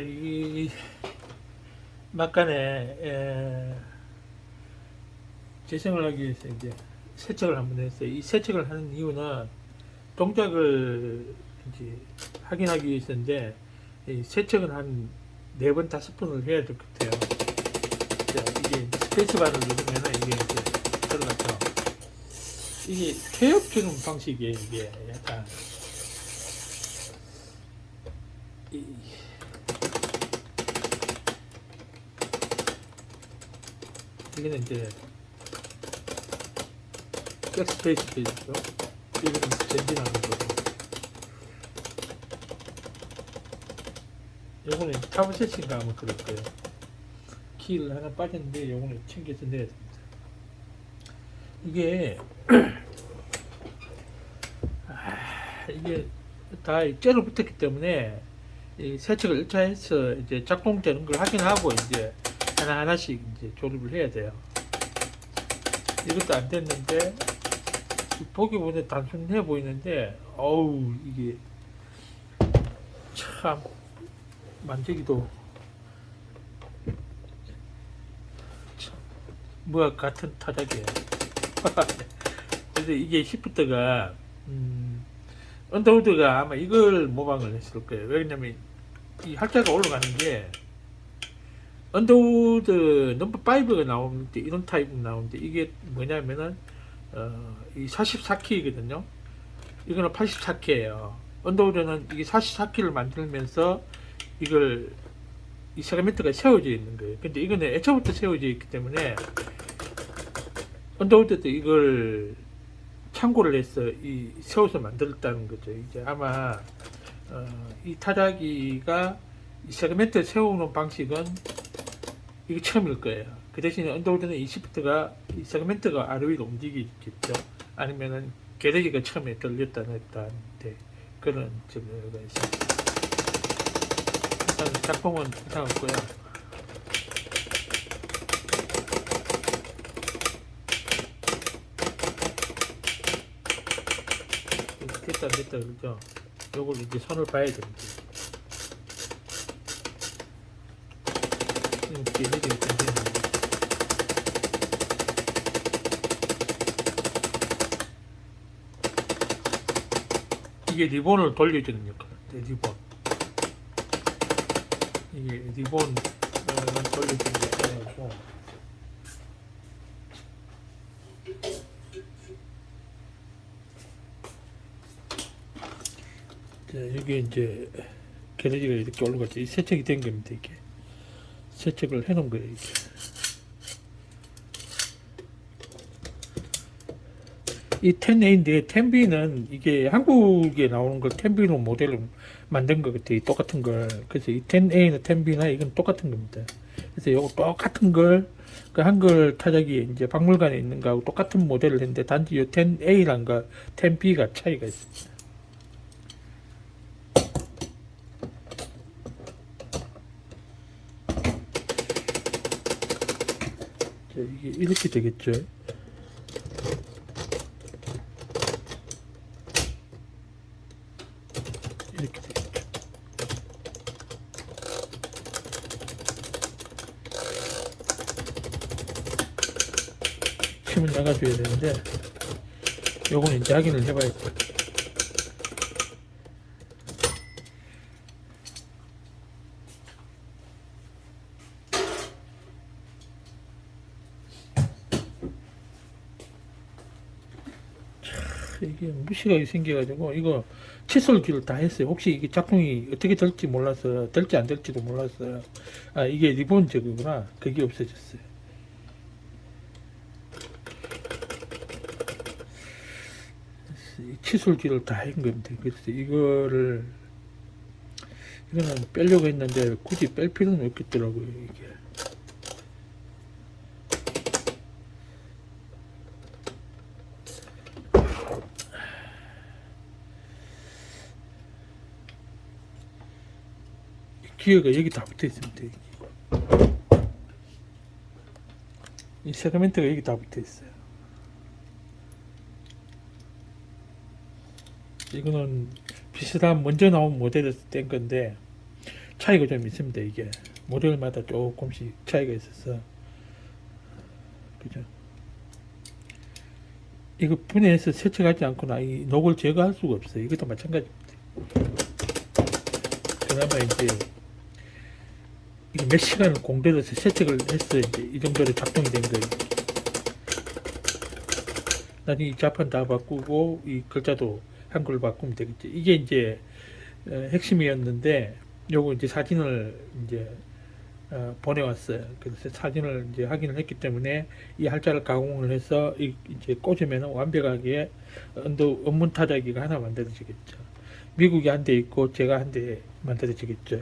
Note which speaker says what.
Speaker 1: 이 막간에 재생을 하기 위해서 이제 세척을 한번 했어요. 이 세척을 하는 이유는 동작을 이제 확인하기 위해서인데, 이 세척은 한 4번, 5번을 해야 될 것 같아요. 자, 이게 스페이스바를 누르면 이게 이제 들어가죠. 이게 퇴업 주는 방식이에요. 이게 약간 이거는 이제 백스페이스 페이지죠. 이거는 전진하는 거고, 요거는 타브 세팅가 하면 그럴 거예요. 키를 하나 빠졌는데 요거는 챙겨서 내야 됩니다. 이게 이게 다 째로 붙었기 때문에 이 세척을 1차 해서 이제 작동되는 걸 확인하고 이제 하나하나씩 이제 조립을 해야 돼요. 이것도 안 됐는데, 보기 보니 단순해 보이는데, 어우, 이게 참 만지기도 참 무엇 같은 타작이에요. 그래서 이게 시프트가 언더우드가 아마 이걸 모방을 했을 거예요. 왜냐면 이 할자가 올라가는 게 언더우드 넘버 5가 나오는데, 이런 타입 나오는데, 이게 뭐냐면은 이 44키거든요. 이거는 84키예요. 언더우드는 이게 44키를 만들면서 이걸 이 세그멘트가 세워져 있는 거예요. 근데 이거는 애초부터 세워져 있기 때문에 언더우드도 이걸 참고를 해서 이 세워서 만들었다는 거죠. 이제 아마 이 타자기가 이 세그멘트 세우는 방식은 이게 처음일 거예요. 그 대신에 언더우드는 이 시프트가 이 세그멘트가 아래 위로 움직이겠죠. 아니면은 게레지가 처음에 들렸다 냈다는데 그런 증거가 있습니다. 일단 작품은 이상없고요. 됐다 그러죠. 요걸 이제 손을 봐야 됩니다. 게레지가 굉장히 이게 리본을 돌려주는 역할. 리본. 이게 리본을 돌려주는 역할이고, 여기 이제 게레지가 이렇게 올라갔죠. 이 세척이 된 겁니다. 이게 세척을 해놓은 거예요. 이게. 이 10A인데 10B는 이게 한국에 나오는 걸 10B로 모델로 만든 것 같아요. 똑같은 걸. 그래서 이 10A나 10B나 이건 똑같은 겁니다. 그래서 요거 똑같은 걸 그 한글 타자기에 이제 박물관에 있는 거하고 똑같은 모델을 했는데, 단지 요 10A란가 10B가 차이가 있습니다. 자, 이게 이렇게 되겠죠. 이렇게 되겠죠. 힘을 나가줘야 되는데, 요거는 이제 확인을 해봐야 돼요. 이게 무시하게 생겨가지고 이거 칫솔질을 다 했어요. 혹시 이게 작동이 어떻게 될지 몰라서, 될지 안 될지도 몰랐어요. 아, 이게 리본 저거구나. 그게 없어졌어요. 칫솔질을 다 한 겁니다. 그래서 이거는 빼려고 했는데 굳이 뺄 필요는 없겠더라고요. 이게 기어가 여기 다 붙어 있습니다. 이 세그멘트가 여기 다 붙어 있어요. 이거는 비슷한 먼저 나온 모델에서 뗀 건데, 차이가 좀 있습니다. 이게 모델마다 조금씩 차이가 있어서 그죠. 이거 분해해서 세척하지 않거나 이 녹을 제거할 수가 없어요. 이것도 마찬가지입니다. 그나마 이제 이게 몇 시간을 공들여서 세척을 해서 이제 이 정도로 작동이 된 거예요. 나중에 이 자판 다 바꾸고 이 글자도 한글로 바꾸면 되겠죠. 이게 이제 핵심이었는데 요거 이제 사진을 이제 보내왔어요. 그래서 사진을 이제 확인을 했기 때문에 이 할자를 가공을 해서 이제 꽂으면 완벽하게 원문 타자기가 하나 만들어지겠죠. 미국에 한 대 있고 제가 한 대 만들어지겠죠.